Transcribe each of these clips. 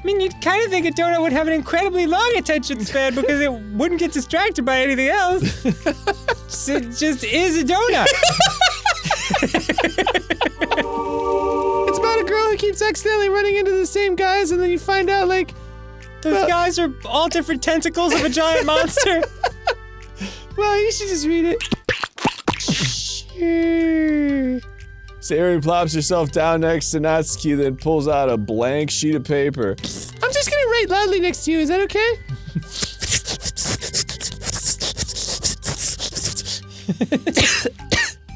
mean, you'd kind of think a donut would have an incredibly long attention span because it wouldn't get distracted by anything else. It just is a donut. It's about a girl who keeps accidentally running into the same guys, and then you find out, like... Those guys are all different tentacles of a giant monster. Well, you should just read it. Sure. Sayori plops herself down next to Natsuki, then pulls out a blank sheet of paper. I'm just gonna write loudly next to you, is that okay?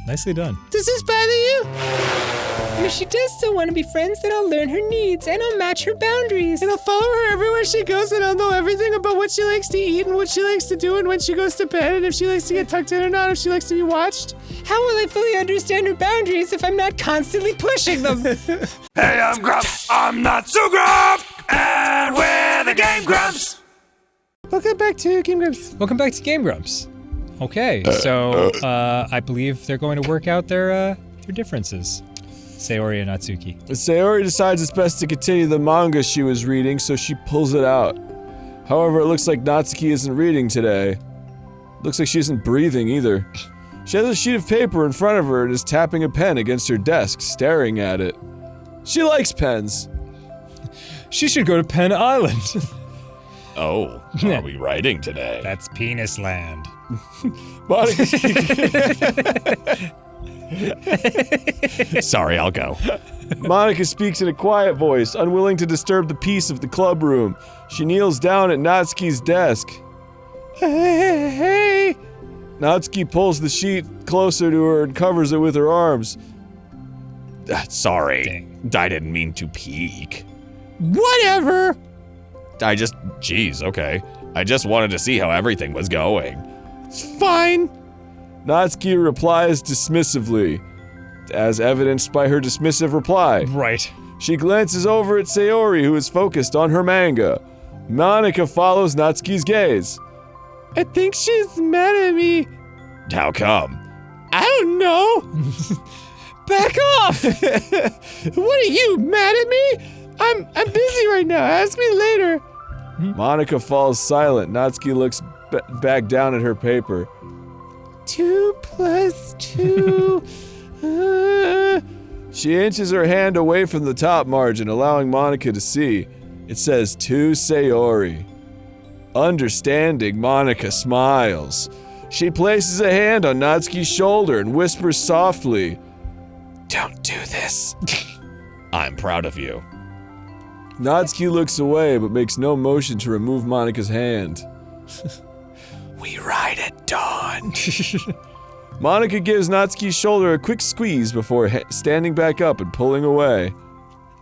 Nicely done. Does this bother you? If she does still want to be friends, then I'll learn her needs and I'll match her boundaries. And I'll follow her everywhere she goes, and I'll know everything about what she likes to eat and what she likes to do and when she goes to bed and if she likes to get tucked in or not, if she likes to be watched. How will I fully understand her boundaries if I'm not constantly pushing them? Hey, I'm Grumps. I'm not so Grump, and we're the GameGrumps. Welcome back to GameGrumps. Welcome back to GameGrumps. Okay, so I believe they're going to work out their differences. Sayori and Natsuki. Sayori decides it's best to continue the manga she was reading, so she pulls it out. However, it looks like Natsuki isn't reading today. Looks like she isn't breathing either. She has a sheet of paper in front of her and is tapping a pen against her desk, staring at it. She likes pens. She should go to Pen Island. Oh, are we writing today? That's Penis Land. Monica Sorry, I'll go. Monica speaks in a quiet voice, unwilling to disturb the peace of the club room. She kneels down at Natsuki's desk. Hey. Natsuki pulls the sheet closer to her and covers it with her arms. Sorry. Dang. I didn't mean to peek. Whatever. Jeez, okay. I just wanted to see how everything was going. It's fine. Natsuki replies dismissively, as evidenced by her dismissive reply. Right. She glances over at Sayori, who is focused on her manga. Monica follows Natsuki's gaze. I think she's mad at me. How come? I don't know. Back off. What are you, mad at me? I'm busy right now. Ask me later. Monica falls silent. Natsuki looks back down at her paper. 2 + 2. She inches her hand away from the top margin, allowing Monica to see. It says to Sayori. Understanding, Monica smiles. She places a hand on Natsuki's shoulder and whispers softly, "Don't do this." I'm proud of you. Natsuki looks away but makes no motion to remove Monica's hand. We ride at dawn. Monica gives Natsuki's shoulder a quick squeeze before standing back up and pulling away.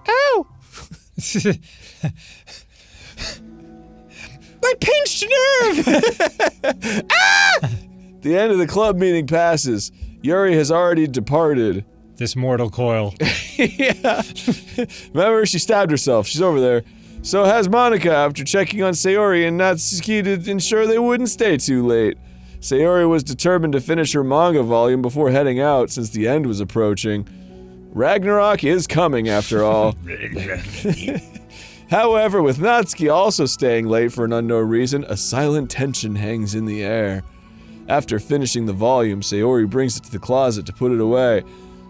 Ow! My pinched nerve! Ah! The end of the club meeting passes. Yuri has already departed. This mortal coil. Yeah. Remember, she stabbed herself. She's over there. So has Monica after checking on Sayori and Natsuki to ensure they wouldn't stay too late. Sayori was determined to finish her manga volume before heading out since the end was approaching. Ragnarok is coming after all. However, with Natsuki also staying late for an unknown reason, a silent tension hangs in the air. After finishing the volume, Sayori brings it to the closet to put it away.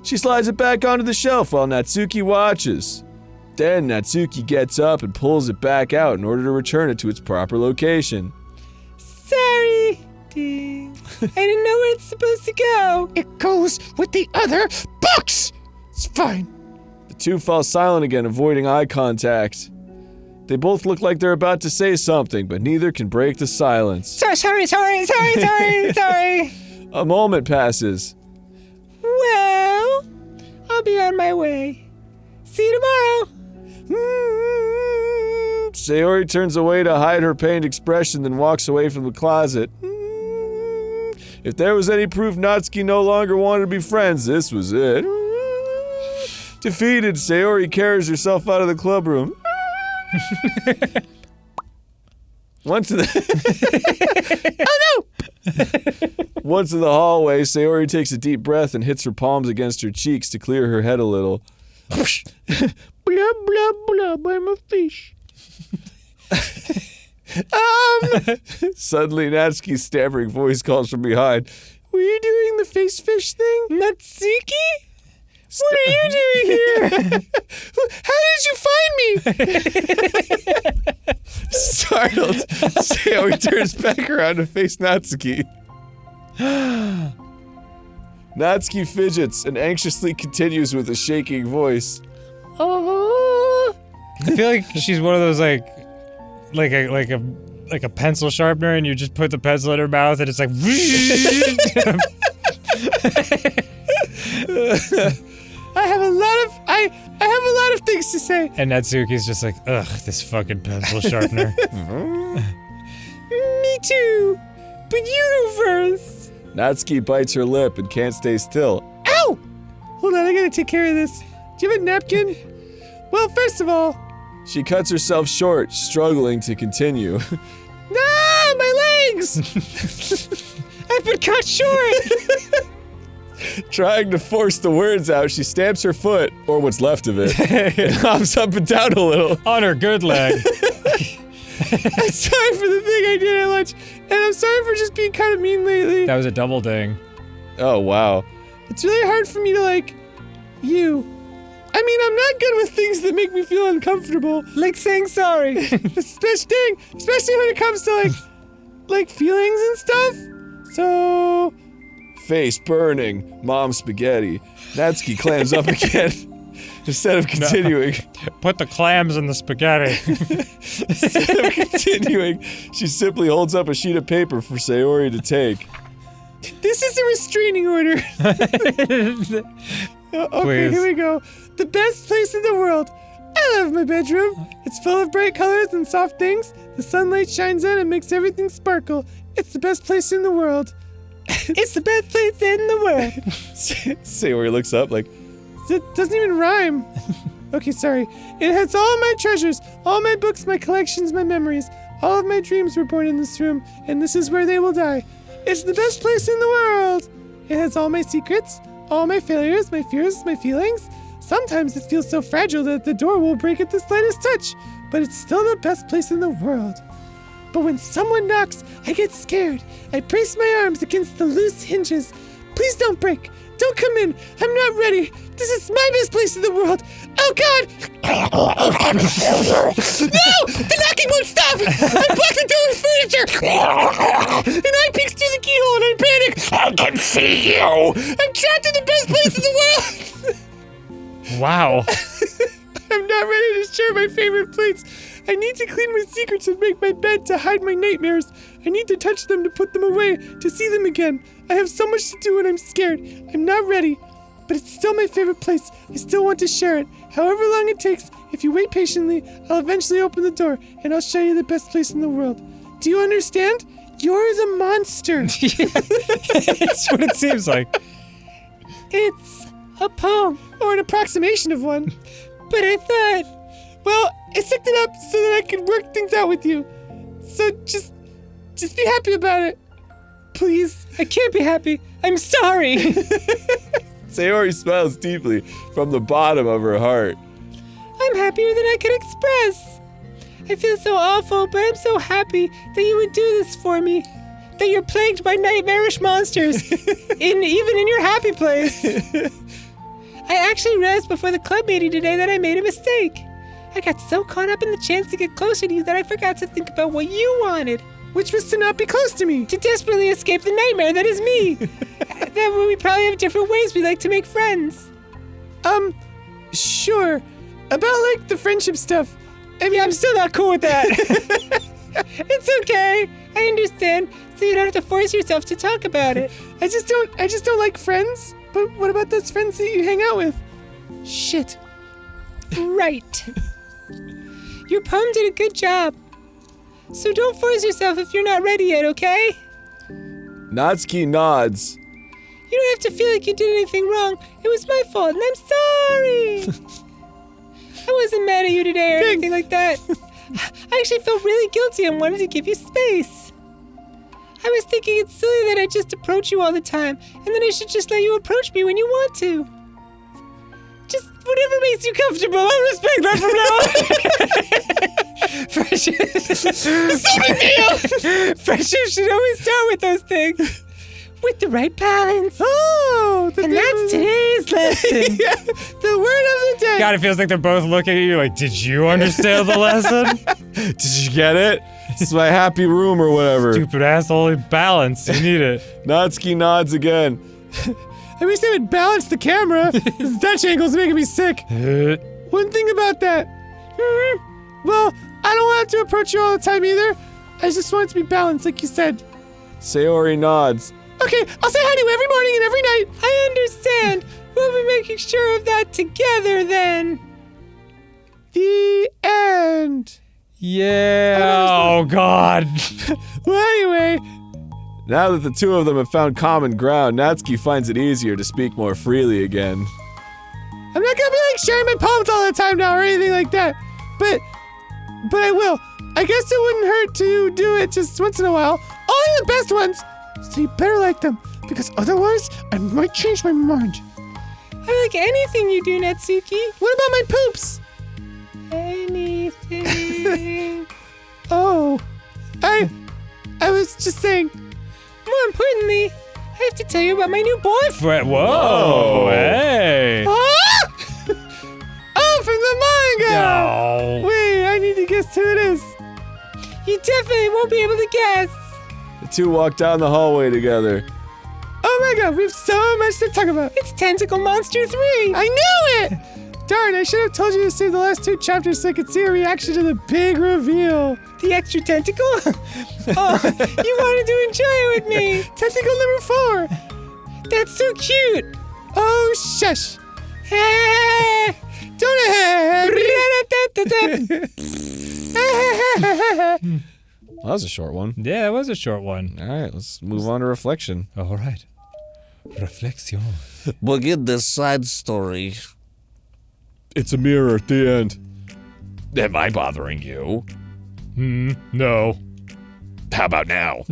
She slides it back onto the shelf while Natsuki watches. Then Natsuki gets up and pulls it back out in order to return it to its proper location. Sorry. I didn't know where it's supposed to go. It goes with the other books! It's fine. The two fall silent again, avoiding eye contact. They both look like they're about to say something, but neither can break the silence. Sorry. A moment passes. Well, I'll be on my way. See you tomorrow. Sayori turns away to hide her pained expression, then walks away from the closet. If there was any proof Natsuki no longer wanted to be friends, this was it. Defeated, Sayori carries herself out of the club room. Once in the oh no! Once in the hallway, Sayori takes a deep breath and hits her palms against her cheeks to clear her head a little. Blah blah blah, I'm a fish. Suddenly, Natsuki's stammering voice calls from behind. Were you doing the face fish thing? Natsuki? What are you doing here? How did you find me? Startled, Sayori turns back around to face Natsuki. Natsuki fidgets and anxiously continues with a shaking voice. Oh. I feel like she's one of those like a pencil sharpener, and you just put the pencil in her mouth, and it's like. I have a lot of things to say. And Natsuki's just like, ugh, this fucking pencil sharpener. Me too, but you go first. Natsuki bites her lip and can't stay still. Ow! Hold on, I gotta take care of this. Do you have a napkin? Well, first of all... She cuts herself short, struggling to continue. Ah, my legs! I've been cut short! Trying to force the words out, she stamps her foot, or what's left of it, and hops up and down a little. On her good leg. I'm sorry for the thing I did at lunch, and I'm sorry for just being kind of mean lately. That was a double ding. Oh, wow. It's really hard for me to like you. I mean, I'm not good with things that make me feel uncomfortable. Like saying sorry. Especially when it comes to like feelings and stuff. So... Face burning, mom spaghetti. Natsuki clams up again. Instead of continuing. No. Put the clams in the spaghetti. Instead of continuing, she simply holds up a sheet of paper for Sayori to take. This is a restraining order. Okay, Please. Here we go. The best place in the world. I love my bedroom. It's full of bright colors and soft things. The sunlight shines in and makes everything sparkle. It's the best place in the world. It's the best place in the world. Sayori looks up like, it doesn't even rhyme. Okay, sorry. It has all my treasures, all my books, my collections, my memories. All of my dreams were born in this room, and this is where they will die. It's the best place in the world. It has all my secrets, all my failures, my fears, my feelings. Sometimes it feels so fragile that the door will break at the slightest touch, but it's still the best place in the world. But when someone knocks, I get scared. I brace my arms against the loose hinges. Please don't break. Don't come in. I'm not ready. This is my best place in the world. Oh, God! No! The knocking won't stop! I blocked the door with furniture! And I peeks through the keyhole and I panic! I can see you! I'm trapped in the best place in the world! Wow. I'm not ready to share my favorite plates. I need to clean my secrets and make my bed to hide my nightmares. I need to touch them to put them away, to see them again. I have so much to do and I'm scared. I'm not ready. But it's still my favorite place. I still want to share it. However long it takes, if you wait patiently, I'll eventually open the door and I'll show you the best place in the world. Do you understand? You're the monster. It's what it seems like. It's a poem, or an approximation of one. But I thought, well, I set it up so that I could work things out with you. So just be happy about it. Please. I can't be happy. I'm sorry. Sayori smiles deeply from the bottom of her heart. I'm happier than I can express. I feel so awful, but I'm so happy that you would do this for me. That you're plagued by nightmarish monsters, even in your happy place. I actually realized before the club meeting today that I made a mistake. I got so caught up in the chance to get closer to you that I forgot to think about what you wanted. Which was to not be close to me. To desperately escape the nightmare that is me. That we probably have different ways we like to make friends. Sure. About like the friendship stuff. I mean, I'm still not cool with that. It's okay. I understand. So you don't have to force yourself to talk about it. I just don't like friends. But what about those friends that you hang out with? Shit. Right. Your poem did a good job. So don't force yourself if you're not ready yet, okay? Natsuki nods. You don't have to feel like you did anything wrong. It was my fault, and I'm sorry. I wasn't mad at you today or anything like that. I actually felt really guilty and wanted to give you space. I was thinking it's silly that I just approach you all the time, and that I should just let you approach me when you want to. Just whatever makes you comfortable. I'll respect that from now on. Friendship. So big deal. Friendship should always start with those things. With the right balance. Oh, And that's today's lesson. yeah, the word of the day. God, it feels like they're both looking at you like, did you understand the lesson? Did you get it? This is my happy room or whatever. Stupid asshole, balance. You need it. Natsuki nods again. I wish they would balance the camera. This Dutch angle's making me sick. One thing about that. Well, I don't want to approach you all the time either. I just want it to be balanced, like you said. Sayori nods. Okay, I'll say hi to you every morning and every night. I understand. We'll be making sure of that together then. The end. Yeah. Oh, God. Well, anyway. Now that the two of them have found common ground, Natsuki finds it easier to speak more freely again. I'm not gonna be like sharing my poems all the time now or anything like that. But I will. I guess it wouldn't hurt to do it just once in a while. Only the best ones. So you better like them, because otherwise I might change my mind. I like anything you do, Natsuki. What about my poops? Anything. Oh, I was just saying. More importantly, I have to tell you about my new boyfriend. Whoa. Hey. Ah! Oh, from the manga. No. Wait, I need to guess who it is. You definitely won't be able to guess. The two walk down the hallway together. Oh my god, we have so much to talk about. It's Tentacle Monster 3. I knew it! Darn, I should have told you to save the last 2 chapters so I could see a reaction to the big reveal. The extra tentacle? Oh, you wanted to enjoy it with me. Tentacle number 4. That's so cute. Oh, shush. Don't Well, that was a short one. Yeah, that was a short one. All right, let's move on to reflection. All right. Reflexion. Begin this side story. It's a mirror at the end. Am I bothering you? No. How about now?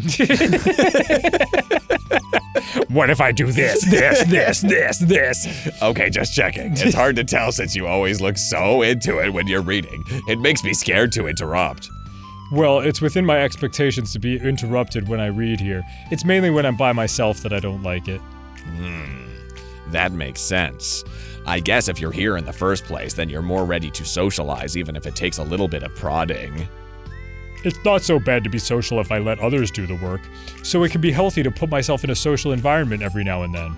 What if I do this? Okay, just checking. It's hard to tell since you always look so into it when you're reading. It makes me scared to interrupt. Well, it's within my expectations to be interrupted when I read here. It's mainly when I'm by myself that I don't like it. That makes sense. I guess if you're here in the first place, then you're more ready to socialize, even if it takes a little bit of prodding. It's not so bad to be social if I let others do the work, so it can be healthy to put myself in a social environment every now and then.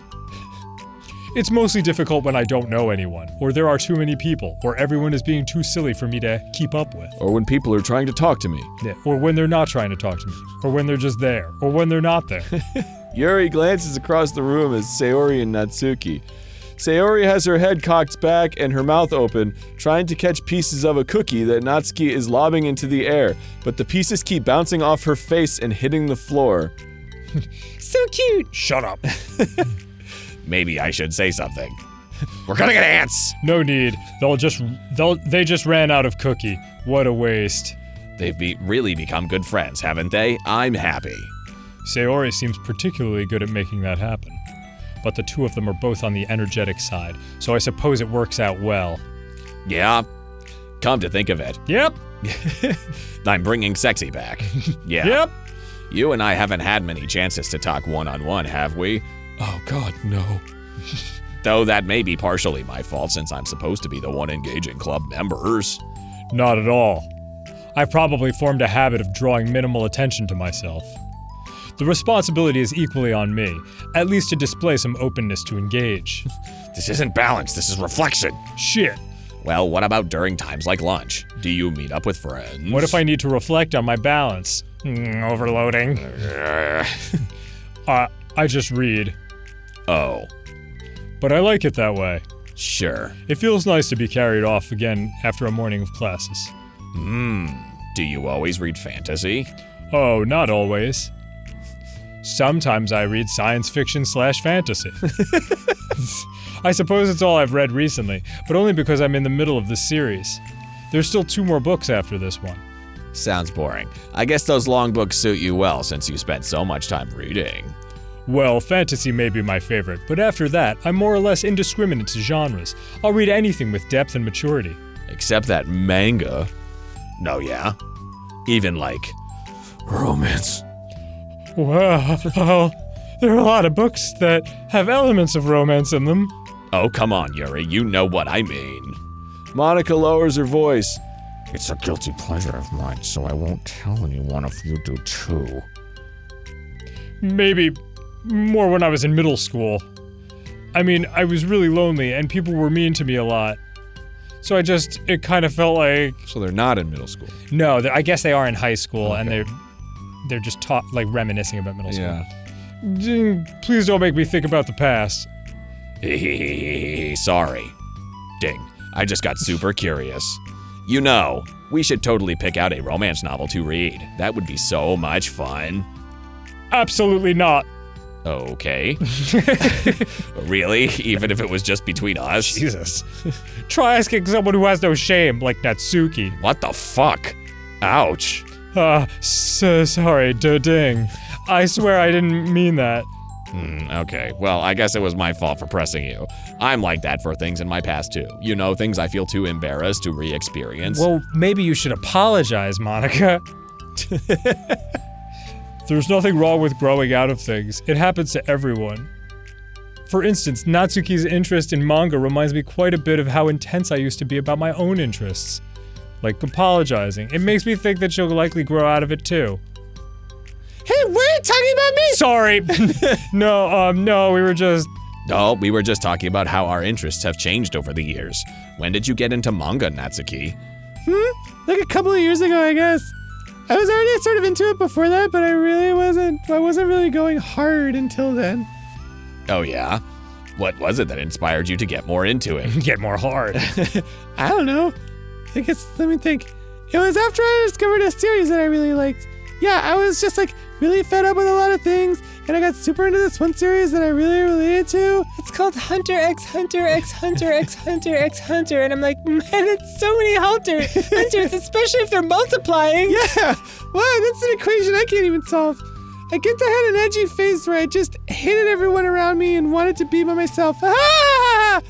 It's mostly difficult when I don't know anyone, or there are too many people, or everyone is being too silly for me to keep up with. Or when people are trying to talk to me. Yeah, or when they're not trying to talk to me, or when they're just there, or when they're not there. Yuri glances across the room at Sayori and Natsuki. Sayori has her head cocked back and her mouth open, trying to catch pieces of a cookie that Natsuki is lobbing into the air, but the pieces keep bouncing off her face and hitting the floor. So cute. Shut up. Maybe I should say something. We're gonna get ants! No need. They just ran out of cookie. What a waste. They've really become good friends, haven't they? I'm happy. Sayori seems particularly good at making that happen. But the two of them are both on the energetic side, so I suppose it works out well. Yeah? Come to think of it, Yep. I'm bringing sexy back. Yeah. Yep. You and I haven't had many chances to talk one-on-one, have we? Oh god, no. Though that may be partially my fault since I'm supposed to be the one engaging club members. Not at all. I've probably formed a habit of drawing minimal attention to myself. The responsibility is equally on me, at least to display some openness to engage. This isn't balance, this is reflection. Shit. Well, what about during times like lunch? Do you meet up with friends? What if I need to reflect on my balance? Overloading. I just read. Oh, But I like it that way. sure. It feels nice to be carried off again after a morning of classes. Do you always read fantasy? Oh, not always. Sometimes I read science fiction / fantasy. I suppose it's all I've read recently, but only because I'm in the middle of this series. There's still 2 more books after this one. Sounds boring. I guess those long books suit you well since you spent so much time reading. Well, fantasy may be my favorite, but after that, I'm more or less indiscriminate to genres. I'll read anything with depth and maturity. Except that manga. No, yeah? Even like romance. Well, there are a lot of books that have elements of romance in them. Oh, come on, Yuri, you know what I mean. Monica lowers her voice. It's a guilty pleasure of mine, so I won't tell anyone if you do too. Maybe more when I was in middle school. I mean, I was really lonely and people were mean to me a lot. So it kind of felt like... So they're not in middle school. No, I guess they are in high school, and they're just reminiscing about middle school. Yeah. Please don't make me think about the past. Sorry. Ding. I just got super curious. You know, we should totally pick out a romance novel to read. That would be so much fun. Absolutely not. Okay. Really? Even if it was just between us? Jesus. Try asking someone who has no shame, like Natsuki. What the fuck? Ouch. Sorry, ding. I swear I didn't mean that. Okay, well, I guess it was my fault for pressing you. I'm like that for things in my past too. You know, things I feel too embarrassed to re-experience. Well, maybe you should apologize, Monica. There's nothing wrong with growing out of things. It happens to everyone. For instance, Natsuki's interest in manga reminds me quite a bit of how intense I used to be about my own interests. Like apologizing. It makes me think that she'll likely grow out of it too. Hey, were you talking about me? Sorry. No, we were just... No, we were just talking about how our interests have changed over the years. When did you get into manga, Natsuki? Like a couple of years ago, I guess. I was already sort of into it before that, but I wasn't really going hard until then. Oh yeah? What was it that inspired you to get more into it? Get more hard. I don't know. I guess, let me think. It was after I discovered a series that I really liked. Yeah, I was just like really fed up with a lot of things, and I got super into this one series that I really related to. It's called Hunter x Hunter x Hunter x Hunter x Hunter, and I'm like, man, it's so many hunters, especially if they're multiplying. Yeah, wow, that's an equation I can't even solve. I get to have an edgy phase where I just hated everyone around me and wanted to be by myself. Ah!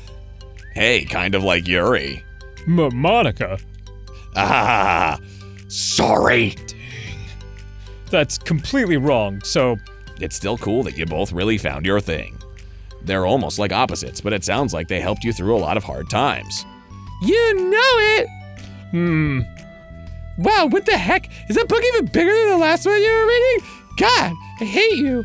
Hey, kind of like Yuri. Monica. Sorry. That's completely wrong, so... It's still cool that you both really found your thing. They're almost like opposites, but it sounds like they helped you through a lot of hard times. You know it! Wow, what the heck? Is that book even bigger than the last one you were reading? God, I hate you.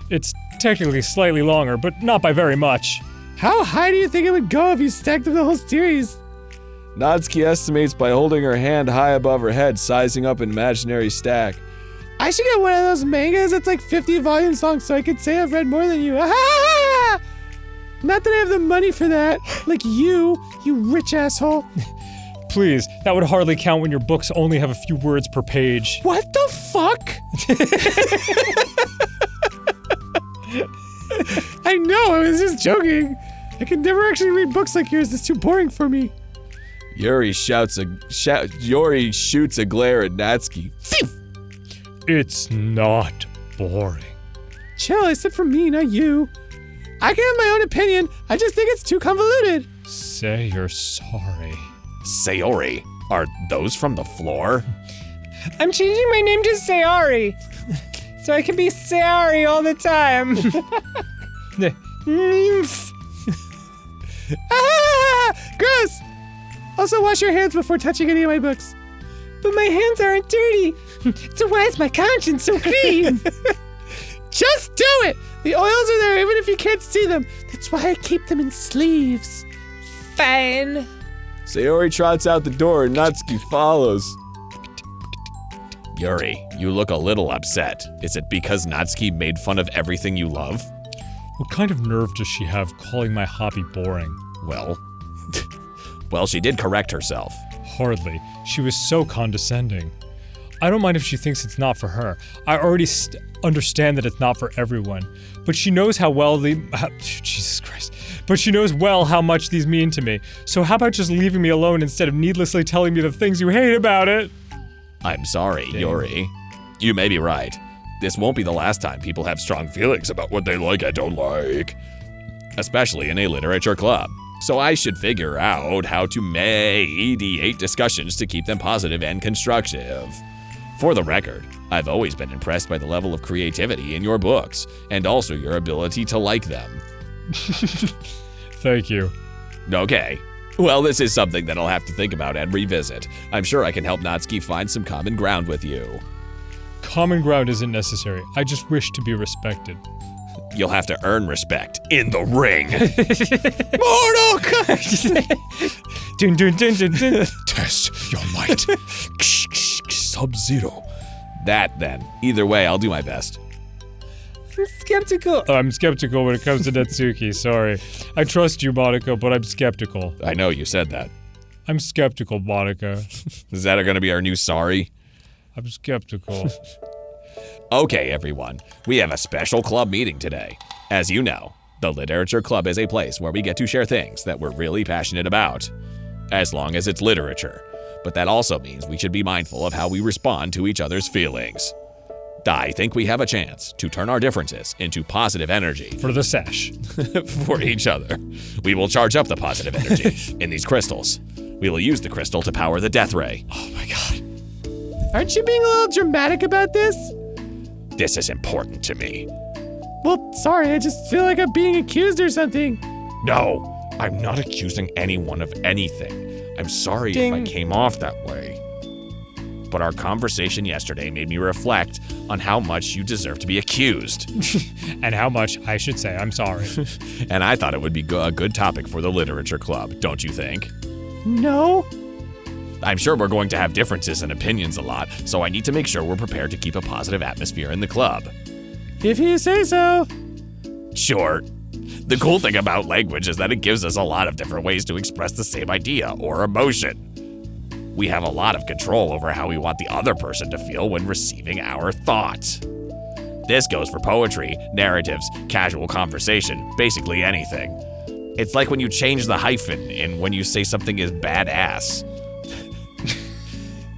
It's technically slightly longer, but not by very much. How high do you think it would go if you stacked up the whole series? Natsuki estimates by holding her hand high above her head, sizing up an imaginary stack. I should get one of those mangas that's like 50 volumes long so I could say I've read more than you. Ah! Not that I have the money for that. Like you rich asshole. Please, that would hardly count when your books only have a few words per page. What the fuck? I know, I was just joking. I could never actually read books like yours. It's too boring for me. Yuri shoots a glare at Natsuki. Phew! It's not boring. Chill, I said for me, not you. I can have my own opinion. I just think it's too convoluted. Say you're sorry. Sayori, are those from the floor? I'm changing my name to Sayori. So I can be Sayori all the time. Gross! Also, wash your hands before touching any of my books. But my hands aren't dirty. So why is my conscience so clean? Just do it! The oils are there even if you can't see them. That's why I keep them in sleeves. Fine. Sayori trots out the door and Natsuki follows. Yuri, you look a little upset. Is it because Natsuki made fun of everything you love? What kind of nerve does she have calling my hobby boring? Well, she did correct herself. Hardly. She was so condescending. I don't mind if she thinks it's not for her. I already understand that it's not for everyone. But she knows how well Jesus Christ. But she knows well how much these mean to me. So how about just leaving me alone instead of needlessly telling me the things you hate about it? I'm sorry, Yuri. You may be right. This won't be the last time people have strong feelings about what they like and don't like. Especially in a literature club. So I should figure out how to mediate discussions to keep them positive and constructive. For the record, I've always been impressed by the level of creativity in your books, and also your ability to like them. Thank you. Okay. Well, this is something that I'll have to think about and revisit. I'm sure I can help Natsuki find some common ground with you. Common ground isn't necessary. I just wish to be respected. You'll have to earn respect in the ring. Mortal Kombat! Dun, dun, dun, dun, dun. Test your might. Sub-Zero. That, then. Either way, I'll do my best. I'm skeptical. I'm skeptical when it comes to Natsuki, sorry. I trust you, Monica, but I'm skeptical. I know you said that. I'm skeptical, Monica. Is that going to be our new sorry? I'm skeptical. Okay, everyone. We have a special club meeting today. As you know, the Literature Club is a place where we get to share things that we're really passionate about. As long as it's literature. But that also means we should be mindful of how we respond to each other's feelings. I think we have a chance to turn our differences into positive energy For the sesh. for each other. We will charge up the positive energy in these crystals. We will use the crystal to power the death ray. Oh my god. Aren't you being a little dramatic about this? This is important to me. Well, sorry, I just feel like I'm being accused or something. No, I'm not accusing anyone of anything. I'm sorry if I came off that way. But our conversation yesterday made me reflect on how much you deserve to be accused. And how much I should say I'm sorry. And I thought it would be a good topic for the Literature Club, don't you think? No. I'm sure we're going to have differences in opinions a lot, so I need to make sure we're prepared to keep a positive atmosphere in the club. If you say so. Sure. The cool thing about language is that it gives us a lot of different ways to express the same idea or emotion. We have a lot of control over how we want the other person to feel when receiving our thoughts. This goes for poetry, narratives, casual conversation, basically anything. It's like when you change the hyphen in when you say something is badass.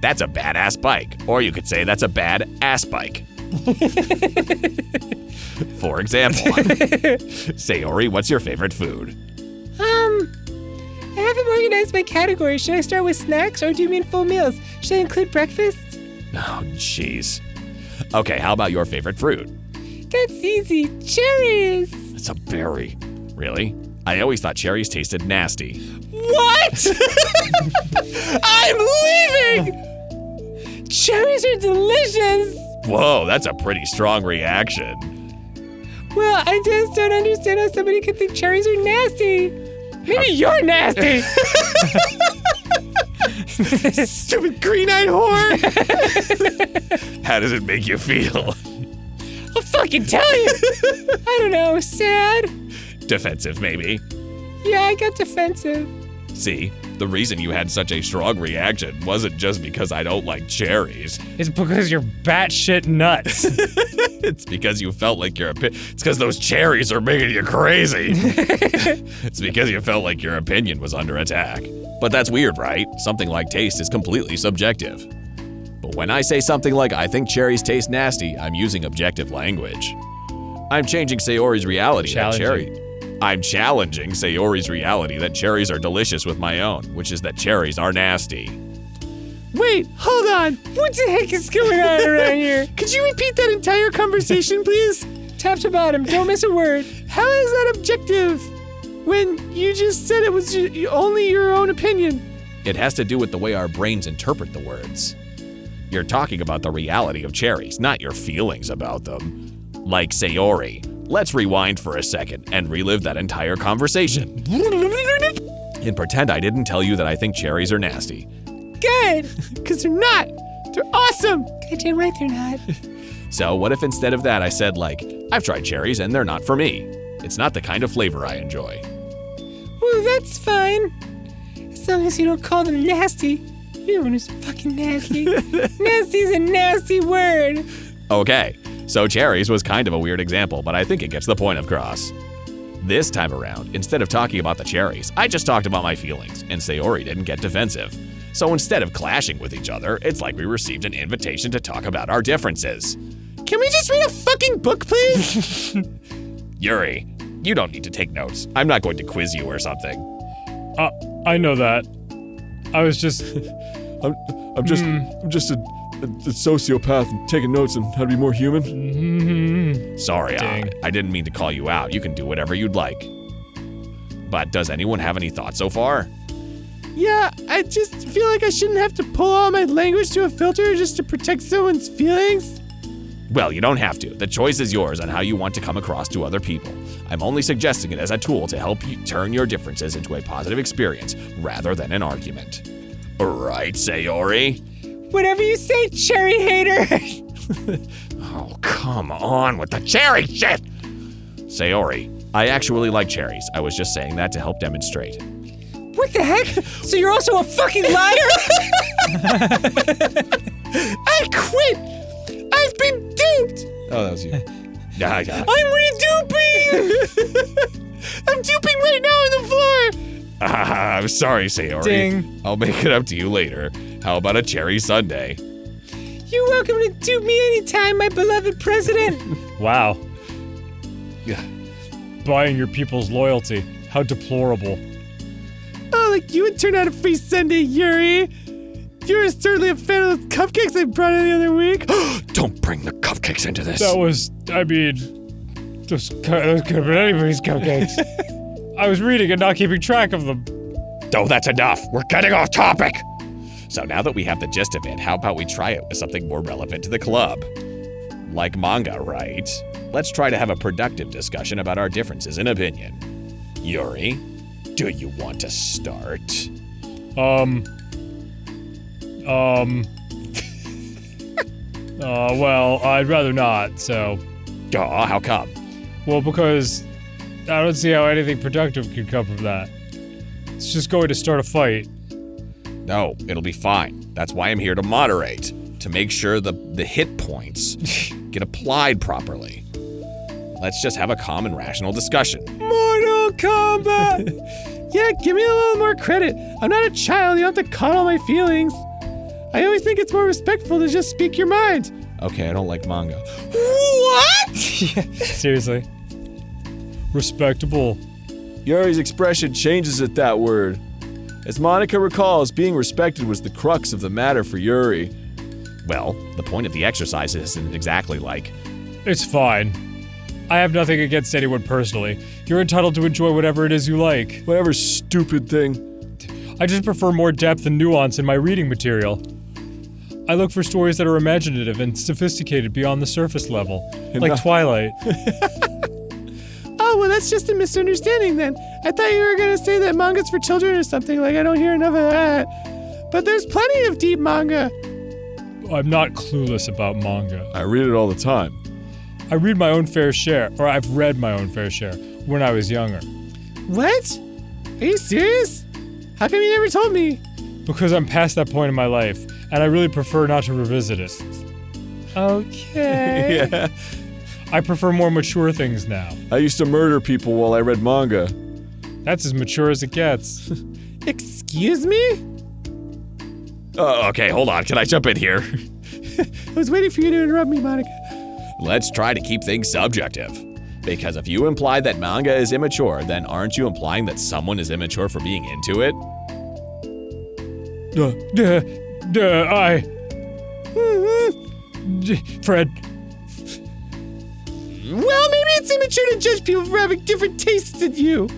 That's a badass bike. Or you could say that's a bad ass bike. For example, Sayori, what's your favorite food? I haven't organized my categories. Should I start with snacks or do you mean full meals? Should I include breakfast? Oh, jeez. Okay, how about your favorite fruit? That's easy. Cherries. It's a berry. Really? I always thought cherries tasted nasty. What? I'm leaving! Cherries are delicious! Whoa, that's a pretty strong reaction. Well, I just don't understand how somebody could think cherries are nasty. Maybe you're nasty! Stupid green-eyed whore! How does it make you feel? I'll fucking tell you! I don't know, sad? Defensive, maybe. Yeah, I got defensive. See, the reason you had such a strong reaction wasn't just because I don't like cherries. It's because you're batshit nuts. It's because you felt like it's because those cherries are making you crazy. It's because you felt like your opinion was under attack. But that's weird, right? Something like taste is completely subjective. But when I say something like I think cherries taste nasty, I'm using objective language. I'm changing Sayori's reality I'm challenging Sayori's reality that cherries are delicious with my own, which is that cherries are nasty. Wait, hold on. What the heck is going on around here? Could you repeat that entire conversation, please? Top to bottom, don't miss a word. How is that objective when you just said it was only your own opinion? It has to do with the way our brains interpret the words. You're talking about the reality of cherries, not your feelings about them. Like Sayori. Let's rewind for a second and relive that entire conversation. And pretend I didn't tell you that I think cherries are nasty. Good, because they're not. They're awesome. Goddamn right they're not. So what if instead of that I said like, I've tried cherries and they're not for me. It's not the kind of flavor I enjoy. Well, that's fine. As long as you don't call them nasty. You're the one who's fucking nasty. Nasty's a nasty word. Okay, so cherries was kind of a weird example, but I think it gets the point across. This time around, instead of talking about the cherries, I just talked about my feelings, and Sayori didn't get defensive. So instead of clashing with each other, it's like we received an invitation to talk about our differences. Can we just read a fucking book, please? Yuri, you don't need to take notes. I'm not going to quiz you or something. I know that. I was just... I'm just a sociopath and taking notes on how to be more human. Sorry, Dang. I didn't mean to call you out. You can do whatever you'd like. But does anyone have any thoughts so far? Yeah, I just feel like I shouldn't have to pull all my language to a filter just to protect someone's feelings. Well, you don't have to. The choice is yours on how you want to come across to other people. I'm only suggesting it as a tool to help you turn your differences into a positive experience rather than an argument. Right, Sayori? Whatever you say, cherry hater. Oh, come on with the cherry shit! Sayori, I actually like cherries. I was just saying that to help demonstrate. What the heck? So you're also a fucking liar? I quit! I've been duped! Oh, that was you. Yeah. I'm re-duping! I'm duping right now on the floor! I'm sorry, Sayori. Ding. I'll make it up to you later. How about a cherry sundae? You're welcome to dupe me anytime, my beloved president. Wow. Yeah. Buying your people's loyalty. How deplorable. Oh, like you would turn out a free Sunday, Yuri. You were certainly a fan of those cupcakes I brought in the other week. Don't bring the cupcakes into this. That was, those could have been anybody's cupcakes. I was reading and not keeping track of them. Oh, that's enough. We're getting off topic. So now that we have the gist of it, how about we try it with something more relevant to the club? Like manga, right? Let's try to have a productive discussion about our differences in opinion. Yuri, do you want to start? Well, I'd rather not, so. Aw, how come? Well, because I don't see how anything productive could come from that. It's just going to start a fight. No, it'll be fine. That's why I'm here to moderate, to make sure the hit points get applied properly. Let's just have a calm and rational discussion. Mortal Kombat! Yeah, give me a little more credit. I'm not a child, you don't have to coddle my feelings. I always think it's more respectful to just speak your mind. Okay, I don't like manga. What? Seriously. Respectable. Yuri's expression changes at that word. As Monica recalls, being respected was the crux of the matter for Yuri. Well, the point of the exercise isn't exactly like, It's fine. I have nothing against anyone personally. You're entitled to enjoy whatever it is you like. Whatever stupid thing. I just prefer more depth and nuance in my reading material. I look for stories that are imaginative and sophisticated beyond the surface level, like Twilight. Oh, well, that's just a misunderstanding then. I thought you were gonna say that manga's for children or something, like I don't hear enough of that. But there's plenty of deep manga. I'm not clueless about manga. I read it all the time. I read my own fair share, or I've read my own fair share, when I was younger. What? Are you serious? How come you never told me? Because I'm past that point in my life, and I really prefer not to revisit it. Okay. Yeah. I prefer more mature things now. I used to murder people while I read manga. That's as mature as it gets. Excuse me? okay, hold on, can I jump in here? I was waiting for you to interrupt me, Monica. Let's try to keep things subjective. Because if you imply that manga is immature, then aren't you implying that someone is immature for being into it? Fred. Well, maybe it's immature to judge people for having different tastes than you.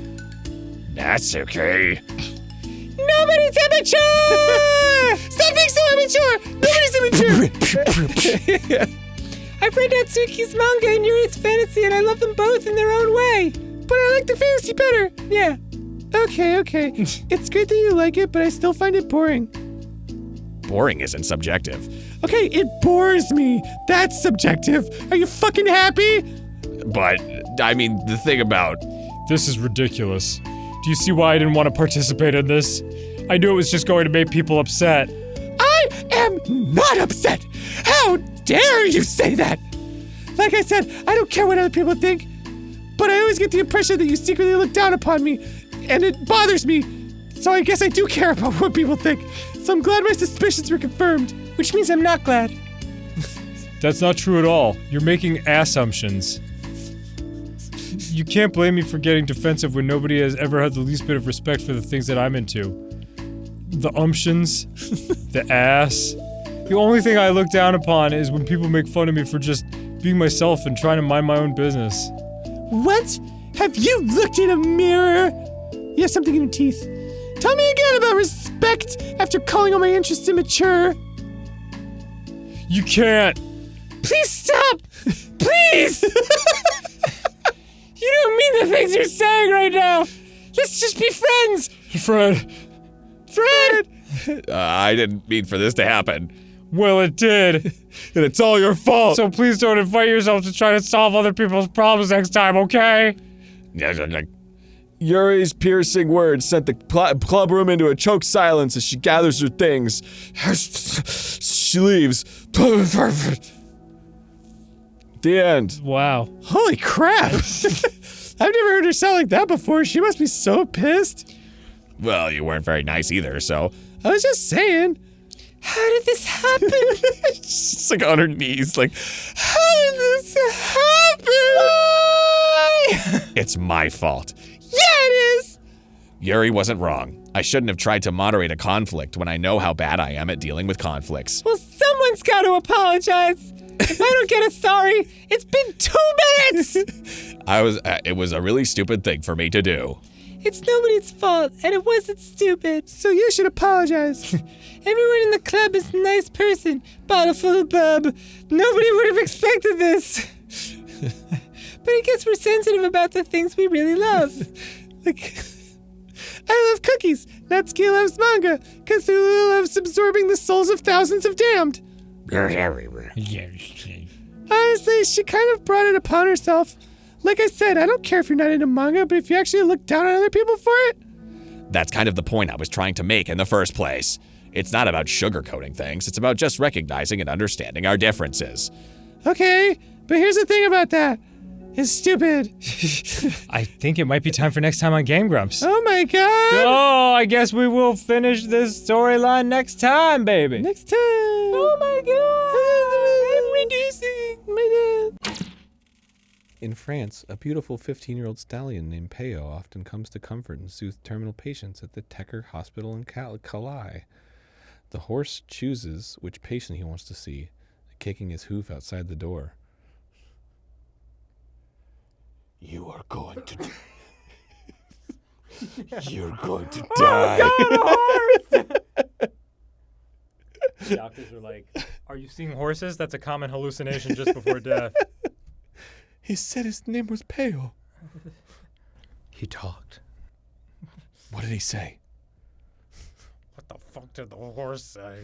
That's okay. Nobody's immature! Stop being so immature! Nobody's immature! I've read Natsuki's manga and Yuri's fantasy, and I love them both in their own way. But I like the fantasy better. Yeah. Okay. It's great that you like it, but I still find it boring. Boring isn't subjective. Okay, it bores me. That's subjective. Are you fucking happy? But, I mean, the thing about... This is ridiculous. Do you see why I didn't want to participate in this? I knew it was just going to make people upset. I am not upset. How dare you say that? Like I said, I don't care what other people think, but I always get the impression that you secretly look down upon me, and it bothers me. So I guess I do care about what people think. So I'm glad my suspicions were confirmed, which means I'm not glad. That's not true at all. You're making assumptions. You can't blame me for getting defensive when nobody has ever had the least bit of respect for the things that I'm into. The umptions, the ass. The only thing I look down upon is when people make fun of me for just being myself and trying to mind my own business. What? Have you looked in a mirror? You have something in your teeth. Tell me again about respect after calling all my interests immature. You can't. Please stop! Please! You don't mean the things you're saying right now! Let's just be friends! Fred. Fred! I didn't mean for this to happen. Well, it did. And it's all your fault. So please don't invite yourself to try to solve other people's problems next time, okay? Yuri's piercing words sent the club room into a choked silence as she gathers her things. She leaves. The end. Wow. Holy crap! I've never heard her sound like that before. She must be so pissed. Well, you weren't very nice either, so. I was just saying. How did this happen? She's like on her knees, like, How did this happen? Why? it's my fault. Yeah, it is. Yuri wasn't wrong. I shouldn't have tried to moderate a conflict when I know how bad I am at dealing with conflicts. Well, someone's got to apologize. If I don't get a sorry, it's been 2 minutes. It was a really stupid thing for me to do. It's nobody's fault, and it wasn't stupid. So you should apologize. Everyone in the club is a nice person. Bottle full of bub. Nobody would have expected this. But I guess we're sensitive about the things we really love. Like, I love cookies. Natsuki loves manga. Cthulhu loves absorbing the souls of thousands of damned. Honestly, she kind of brought it upon herself. Like I said, I don't care if you're not into manga, but if you actually look down on other people for it. That's kind of the point I was trying to make in the first place. It's not about sugarcoating things, it's about just recognizing and understanding our differences. Okay, but here's the thing about that. It's stupid. I think it might be time for next time on GameGrumps. Oh my god. Oh, I guess we will finish this storyline next time, baby. Next time. Oh my god. I'm reducing my dad. In France, a beautiful 15-year-old stallion named Peo often comes to comfort and soothe terminal patients at the Tecker Hospital in Calais. The horse chooses which patient he wants to see, kicking his hoof outside the door. You are going to... You're going to die. Doctors are like, are you seeing horses? That's a common hallucination just before death. He said his name was Peo. He talked. What did he say? What the fuck did the horse say?